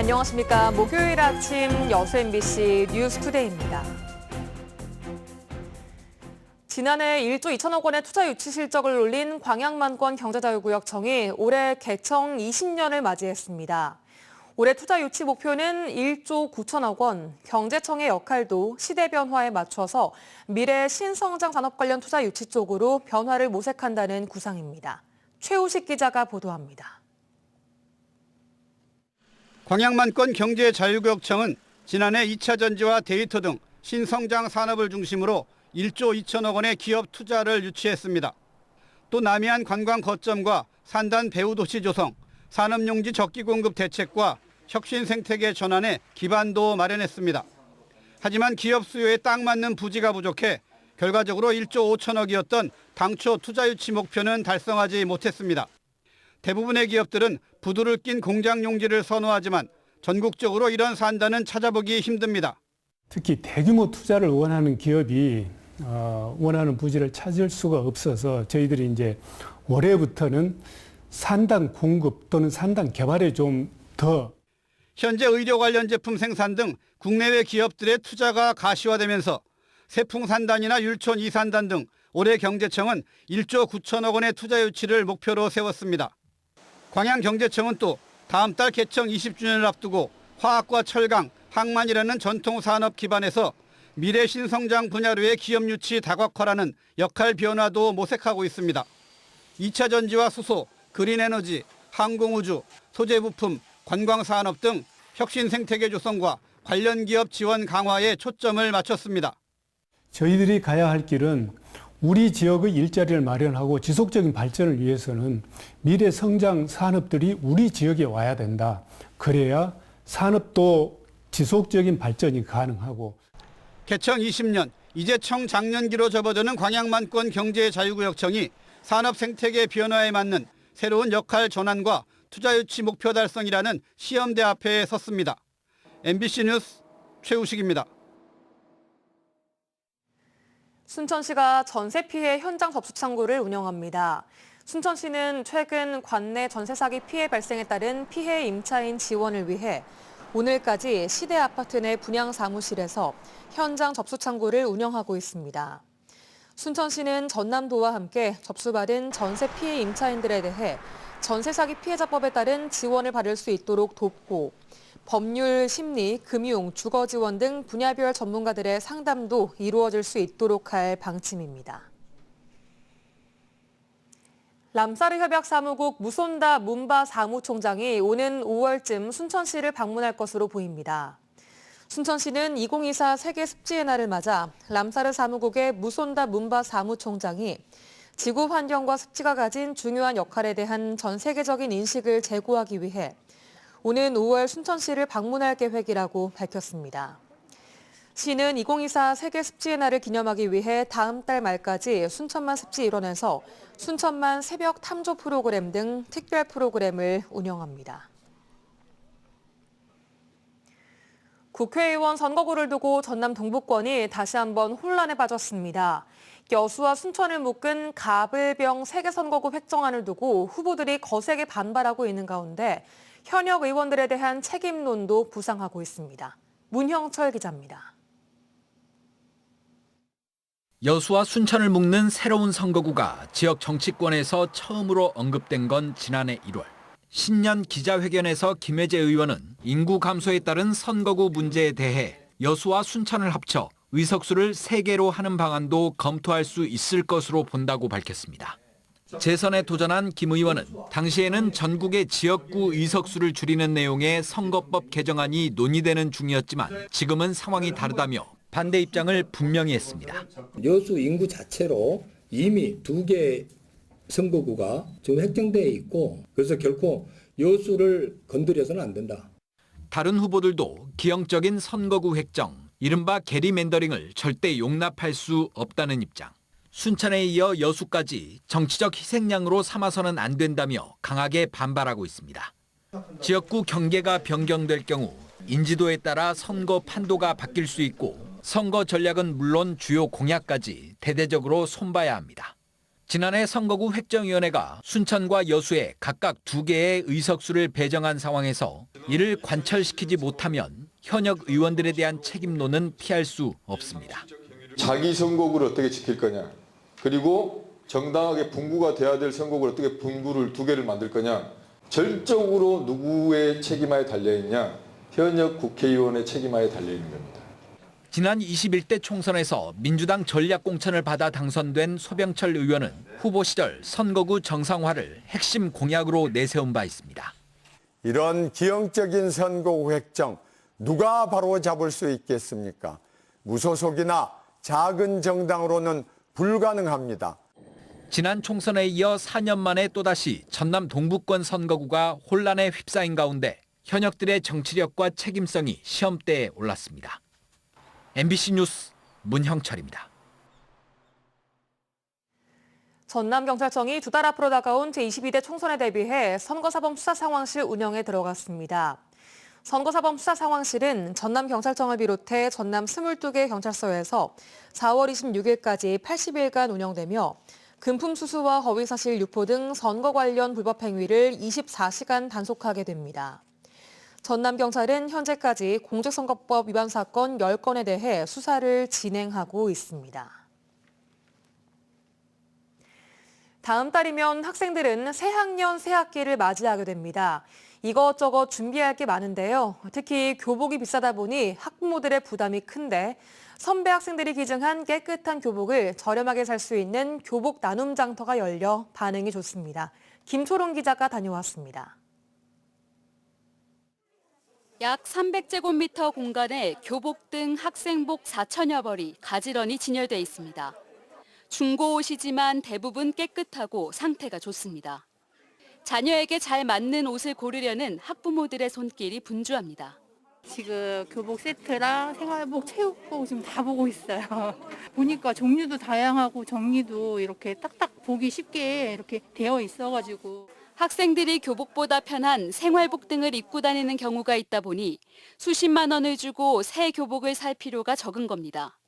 안녕하십니까. 목요일 아침 여수 MBC 뉴스투데이입니다. 지난해 1조 2천억 원의 투자 유치 실적을 올린 광양만권 경제자유구역청이 올해 개청 20년을 맞이했습니다. 올해 투자 유치 목표는 1조 9천억 원, 경제청의 역할도 시대 변화에 맞춰서 미래 신성장 산업 관련 투자 유치 쪽으로 변화를 모색한다는 구상입니다. 최우식 기자가 보도합니다. 광양만권 경제자유구역청은 지난해 2차 전지와 데이터 등 신성장 산업을 중심으로 1조 2천억 원의 기업 투자를 유치했습니다. 또 남해안 관광 거점과 산단 배후도시 조성, 산업용지 적기 공급 대책과 혁신 생태계 전환에 기반도 마련했습니다. 하지만 기업 수요에 딱 맞는 부지가 부족해 결과적으로 1조 5천억이었던 당초 투자 유치 목표는 달성하지 못했습니다. 대부분의 기업들은 부두를 낀 공장 용지를 선호하지만 전국적으로 이런 산단은 찾아보기 힘듭니다. 특히 대규모 투자를 원하는 기업이 원하는 부지를 찾을 수가 없어서 저희들이 이제 올해부터는 산단 공급 또는 산단 개발에 좀 더 현재 의료 관련 제품 생산 등 국내외 기업들의 투자가 가시화되면서 세풍산단이나 율촌 2산단 등 올해 경제청은 1조 9천억 원의 투자 유치를 목표로 세웠습니다. 광양경제청은 또 다음 달 개청 20주년을 앞두고 화학과 철강, 항만이라는 전통 산업 기반에서 미래 신성장 분야로의 기업 유치 다각화라는 역할 변화도 모색하고 있습니다. 2차 전지와 수소, 그린에너지, 항공우주, 소재부품, 관광산업 등 혁신 생태계 조성과 관련 기업 지원 강화에 초점을 맞췄습니다. 저희들이 가야 할 길은 우리 지역의 일자리를 마련하고 지속적인 발전을 위해서는 미래 성장 산업들이 우리 지역에 와야 된다. 그래야 산업도 지속적인 발전이 가능하고. 개청 20년, 이제 청 장년기로 접어드는 광양만권 경제자유구역청이 산업 생태계 변화에 맞는 새로운 역할 전환과 투자 유치 목표 달성이라는 시험대 앞에 섰습니다. MBC 뉴스 최우식입니다. 순천시가 전세 피해 현장 접수 창구를 운영합니다. 순천시는 최근 관내 전세 사기 피해 발생에 따른 피해 임차인 지원을 위해 오늘까지 시대 아파트 내 분양 사무실에서 현장 접수 창구를 운영하고 있습니다. 순천시는 전남도와 함께 접수받은 전세 피해 임차인들에 대해 전세 사기 피해자법에 따른 지원을 받을 수 있도록 돕고 법률, 심리, 금융, 주거 지원 등 분야별 전문가들의 상담도 이루어질 수 있도록 할 방침입니다. 람사르 협약 사무국 무손다 문바 사무총장이 오는 5월쯤 순천시를 방문할 것으로 보입니다. 순천시는 2024 세계 습지의 날을 맞아 람사르 사무국의 무손다 문바 사무총장이 지구 환경과 습지가 가진 중요한 역할에 대한 전 세계적인 인식을 제고하기 위해 오는 5월 순천시를 방문할 계획이라고 밝혔습니다. 시는 2024 세계 습지의 날을 기념하기 위해 다음 달 말까지 순천만 습지 일원에서 순천만 새벽 탐조 프로그램 등 특별 프로그램을 운영합니다. 국회의원 선거구를 두고 전남 동부권이 다시 한번 혼란에 빠졌습니다. 여수와 순천을 묶은 가불병 3개 선거구 획정안을 두고 후보들이 거세게 반발하고 있는 가운데 현역 의원들에 대한 책임론도 부상하고 있습니다. 문형철 기자입니다. 여수와 순천을 묶는 새로운 선거구가 지역 정치권에서 처음으로 언급된 건 지난해 1월. 신년 기자회견에서 김혜재 의원은 인구 감소에 따른 선거구 문제에 대해 여수와 순천을 합쳐 의석수를 3개로 하는 방안도 검토할 수 있을 것으로 본다고 밝혔습니다. 재선에 도전한 김 의원은 당시에는 전국의 지역구 의석수를 줄이는 내용의 선거법 개정안이 논의되는 중이었지만 지금은 상황이 다르다며 반대 입장을 분명히 했습니다. 여수 인구 자체로 이미 2개 선거구가 지금 획정되어 있고 그래서 결코 여수를 건드려서는 안 된다. 다른 후보들도 기형적인 선거구 획정, 이른바 게리맨더링을 절대 용납할 수 없다는 입장. 순천에 이어 여수까지 정치적 희생양으로 삼아서는 안 된다며 강하게 반발하고 있습니다. 지역구 경계가 변경될 경우 인지도에 따라 선거 판도가 바뀔 수 있고 선거 전략은 물론 주요 공약까지 대대적으로 손봐야 합니다. 지난해 선거구 획정위원회가 순천과 여수에 각각 2개의 의석수를 배정한 상황에서 이를 관철시키지 못하면 현역 의원들에 대한 책임론은 피할 수 없습니다. 자기 선거구를 어떻게 지킬 거냐, 그리고 정당하게 분구가 돼야 될 선거구를 어떻게 분구를 2개를 만들 거냐, 절적으로 누구의 책임하에 달려있냐, 현역 국회의원의 책임하에 달려있는 겁니다. 지난 21대 총선에서 민주당 전략공천을 받아 당선된 소병철 의원은 후보 시절 선거구 정상화를 핵심 공약으로 내세운 바 있습니다. 이런 기형적인 선거구 획정 누가 바로 잡을 수 있겠습니까? 무소속이나 작은 정당으로는 불가능합니다. 지난 총선에 이어 4년 만에 또다시 전남 동부권 선거구가 혼란에 휩싸인 가운데 현역들의 정치력과 책임성이 시험대에 올랐습니다. MBC 뉴스 문형철입니다. 전남경찰청이 2달 앞으로 다가온 제22대 총선에 대비해 선거사범수사상황실 운영에 들어갔습니다. 선거사범수사상황실은 전남경찰청을 비롯해 전남 22개 경찰서에서 4월 26일까지 80일간 운영되며 금품 수수와 허위사실 유포 등 선거 관련 불법 행위를 24시간 단속하게 됩니다. 전남경찰은 현재까지 공직선거법 위반 사건 10건에 대해 수사를 진행하고 있습니다. 다음 달이면 학생들은 새학년 새학기를 맞이하게 됩니다. 이것저것 준비할 게 많은데요. 특히 교복이 비싸다 보니 학부모들의 부담이 큰데 선배 학생들이 기증한 깨끗한 교복을 저렴하게 살 수 있는 교복 나눔 장터가 열려 반응이 좋습니다. 김초롱 기자가 다녀왔습니다. 약 300제곱미터 공간에 교복 등 학생복 4천여 벌이 가지런히 진열돼 있습니다. 중고 옷이지만 대부분 깨끗하고 상태가 좋습니다. 자녀에게 잘 맞는 옷을 고르려는 학부모들의 손길이 분주합니다. 지금 교복 세트랑 생활복, 체육복 지금 다 보고 있어요. 보니까 종류도 다양하고 정리도 이렇게 딱딱 보기 쉽게 이렇게 되어 있어가지고. 학생들이 교복보다 편한 생활복 등을 입고 다니는 경우가 있다 보니 수십만 원을 주고 새 교복을 살 필요가 적은 겁니다.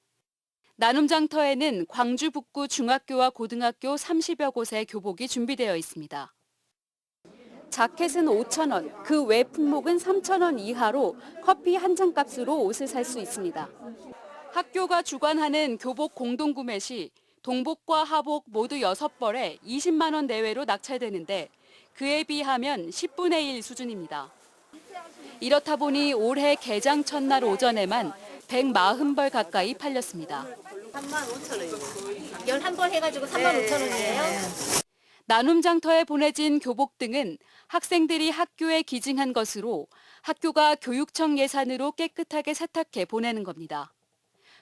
나눔장터에는 광주 북구 중학교와 고등학교 30여 곳의 교복이 준비되어 있습니다. 자켓은 5,000원, 그 외 품목은 3,000원 이하로 커피 한 잔 값으로 옷을 살 수 있습니다. 학교가 주관하는 교복 공동구매 시 동복과 하복 모두 6벌에 20만 원 내외로 낙찰되는데 그에 비하면 10분의 1 수준입니다. 이렇다 보니 올해 개장 첫날 오전에만 140벌 가까이 팔렸습니다. 35,000원이요. 11벌 해가지고 35,000원이에요. 나눔장터에 보내진 교복 등은 학생들이 학교에 기증한 것으로 학교가 교육청 예산으로 깨끗하게 세탁해 보내는 겁니다.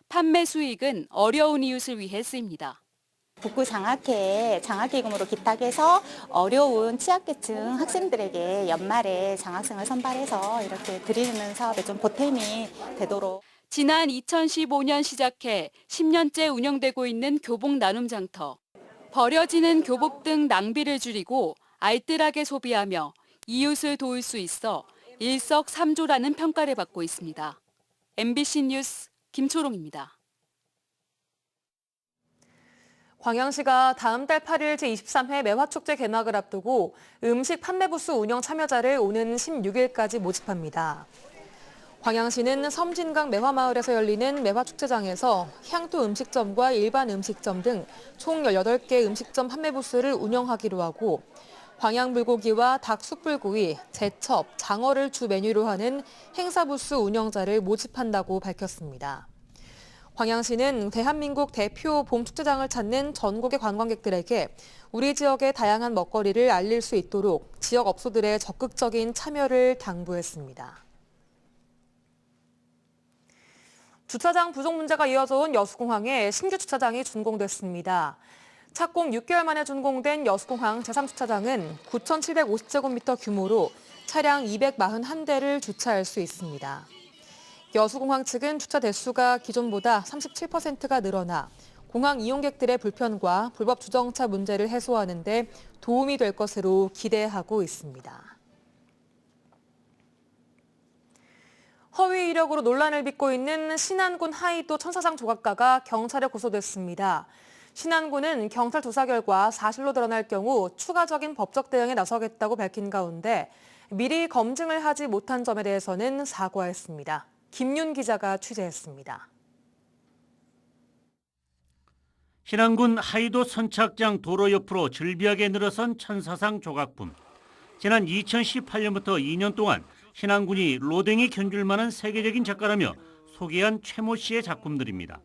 판매 수익은 어려운 이웃을 위해 쓰입니다. 북구 장학기금으로 기탁해서 어려운 취약계층 학생들에게 연말에 장학생을 선발해서 이렇게 드리는 사업에 좀 보탬이 되도록. 지난 2015년 시작해 10년째 운영되고 있는 교복 나눔장터. 버려지는 교복 등 낭비를 줄이고 알뜰하게 소비하며 이웃을 도울 수 있어 일석삼조라는 평가를 받고 있습니다. MBC 뉴스 김초롱입니다. 광양시가 다음 달 8일 제23회 매화축제 개막을 앞두고 음식 판매 부스 운영 참여자를 오는 16일까지 모집합니다. 광양시는 섬진강 매화마을에서 열리는 매화축제장에서 향토 음식점과 일반 음식점 등 총 18개 음식점 판매 부스를 운영하기로 하고 광양불고기와 닭 숯불구이, 제첩, 장어를 주 메뉴로 하는 행사 부스 운영자를 모집한다고 밝혔습니다. 광양시는 대한민국 대표 봄축제장을 찾는 전국의 관광객들에게 우리 지역의 다양한 먹거리를 알릴 수 있도록 지역 업소들의 적극적인 참여를 당부했습니다. 주차장 부족 문제가 이어져 온 여수공항에 신규 주차장이 준공됐습니다. 착공 6개월 만에 준공된 여수공항 제3주차장은 9,750제곱미터 규모로 차량 241대를 주차할 수 있습니다. 여수공항 측은 주차 대수가 기존보다 37%가 늘어나 공항 이용객들의 불편과 불법 주정차 문제를 해소하는 데 도움이 될 것으로 기대하고 있습니다. 허위 이력으로 논란을 빚고 있는 신안군 하이도 천사장 조각가가 경찰에 고소됐습니다. 신안군은 경찰 조사 결과 사실로 드러날 경우 추가적인 법적 대응에 나서겠다고 밝힌 가운데 미리 검증을 하지 못한 점에 대해서는 사과했습니다. 김윤 기자가 취재했습니다. 신안군 하이도 선착장 도로 옆으로 즐비하게 늘어선 천사상 조각품. 지난 2018년부터 2년 동안 신안군이 로댕이 견줄만한 세계적인 작가라며 소개한 최모 씨의 작품들입니다.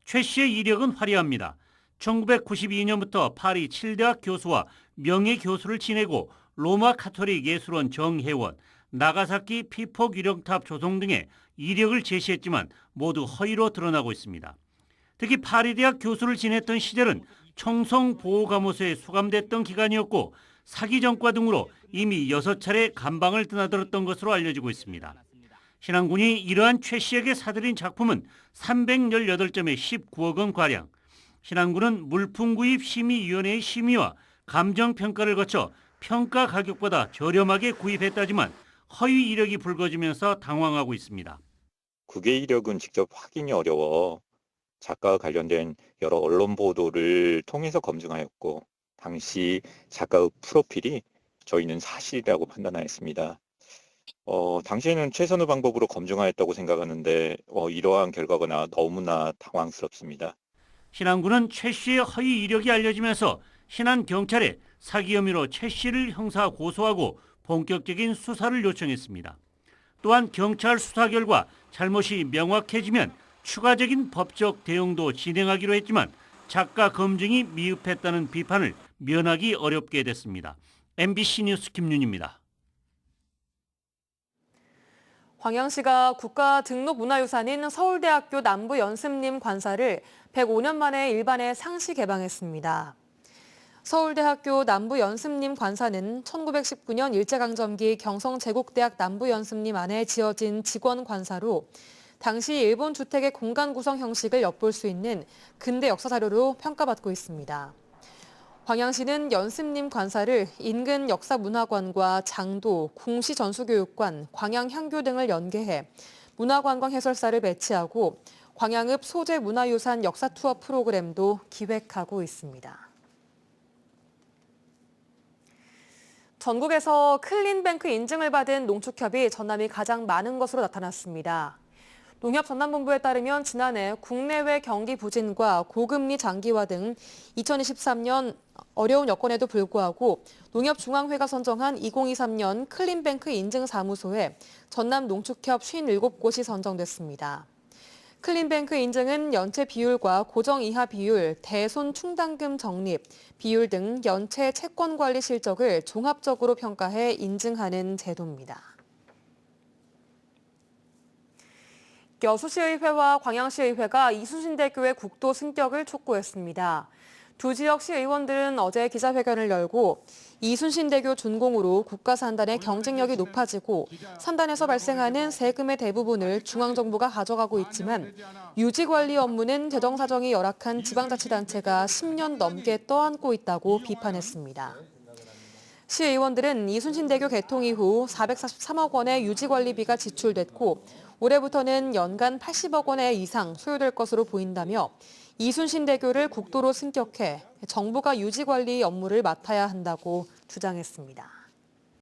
최 씨의 이력은 화려합니다. 1992년부터 파리 7대학 교수와 명예교수를 지내고 로마 카톨릭 예술원 정회원, 나가사키 피폭 유령탑 조성 등의 이력을 제시했지만 모두 허위로 드러나고 있습니다. 특히 파리대학 교수를 지냈던 시절은 청송보호감호소에 수감됐던 기간이었고 사기 전과 등으로 이미 6차례 감방을 드나들었던 것으로 알려지고 있습니다. 신안군이 이러한 최 씨에게 사들인 작품은 318점에 19억 원 가량. 신안군은 물품구입심의위원회의 심의와 감정평가를 거쳐 평가 가격보다 저렴하게 구입했다지만 허위 이력이 불거지면서 당황하고 있습니다. 국외 이력은 직접 확인이 어려워 작가와 관련된 여러 언론 보도를 통해서 검증하였고 당시 작가의 프로필이 저희는 사실이라고 판단하였습니다. 당시에는 최선의 방법으로 검증하였다고 생각하는데 이러한 결과가 너무나 당황스럽습니다. 신안군은 최 씨의 허위 이력이 알려지면서 신안 경찰에 사기 혐의로 최 씨를 형사 고소하고 본격적인 수사를 요청했습니다. 또한 경찰 수사 결과 잘못이 명확해지면 추가적인 법적 대응도 진행하기로 했지만 작가 검증이 미흡했다는 비판을 면하기 어렵게 됐습니다. MBC 뉴스 김윤입니다. 광양시가 국가 등록 문화유산인 서울대학교 남부연습림 관사를 105년 만에 일반에 상시 개방했습니다. 서울대학교 남부연습림 관사는 1919년 일제강점기 경성제국대학 남부연습림 안에 지어진 직원 관사로 당시 일본 주택의 공간 구성 형식을 엿볼 수 있는 근대 역사 자료로 평가받고 있습니다. 광양시는 연습림 관사를 인근 역사문화관과 장도, 궁시전수교육관, 광양향교 등을 연계해 문화관광 해설사를 배치하고 광양읍 소재문화유산 역사 투어 프로그램도 기획하고 있습니다. 전국에서 클린뱅크 인증을 받은 농축협이 전남이 가장 많은 것으로 나타났습니다. 농협 전남본부에 따르면 지난해 국내외 경기 부진과 고금리 장기화 등 2023년 어려운 여건에도 불구하고 농협중앙회가 선정한 2023년 클린뱅크 인증사무소에 전남 농축협 57곳이 선정됐습니다. 클린뱅크 인증은 연체 비율과 고정 이하 비율, 대손 충당금 적립, 비율 등 연체 채권 관리 실적을 종합적으로 평가해 인증하는 제도입니다. 여수시의회와 광양시의회가 이순신대교의 국도 승격을 촉구했습니다. 두 지역 시의원들은 어제 기자회견을 열고 이순신대교 준공으로 국가산단의 경쟁력이 높아지고 산단에서 발생하는 세금의 대부분을 중앙정부가 가져가고 있지만 유지관리 업무는 재정사정이 열악한 지방자치단체가 10년 넘게 떠안고 있다고 비판했습니다. 시의원들은 이순신대교 개통 이후 443억 원의 유지관리비가 지출됐고 올해부터는 연간 80억 원의 이상 소요될 것으로 보인다며 이순신대교를 국도로 승격해 정부가 유지관리 업무를 맡아야 한다고 주장했습니다.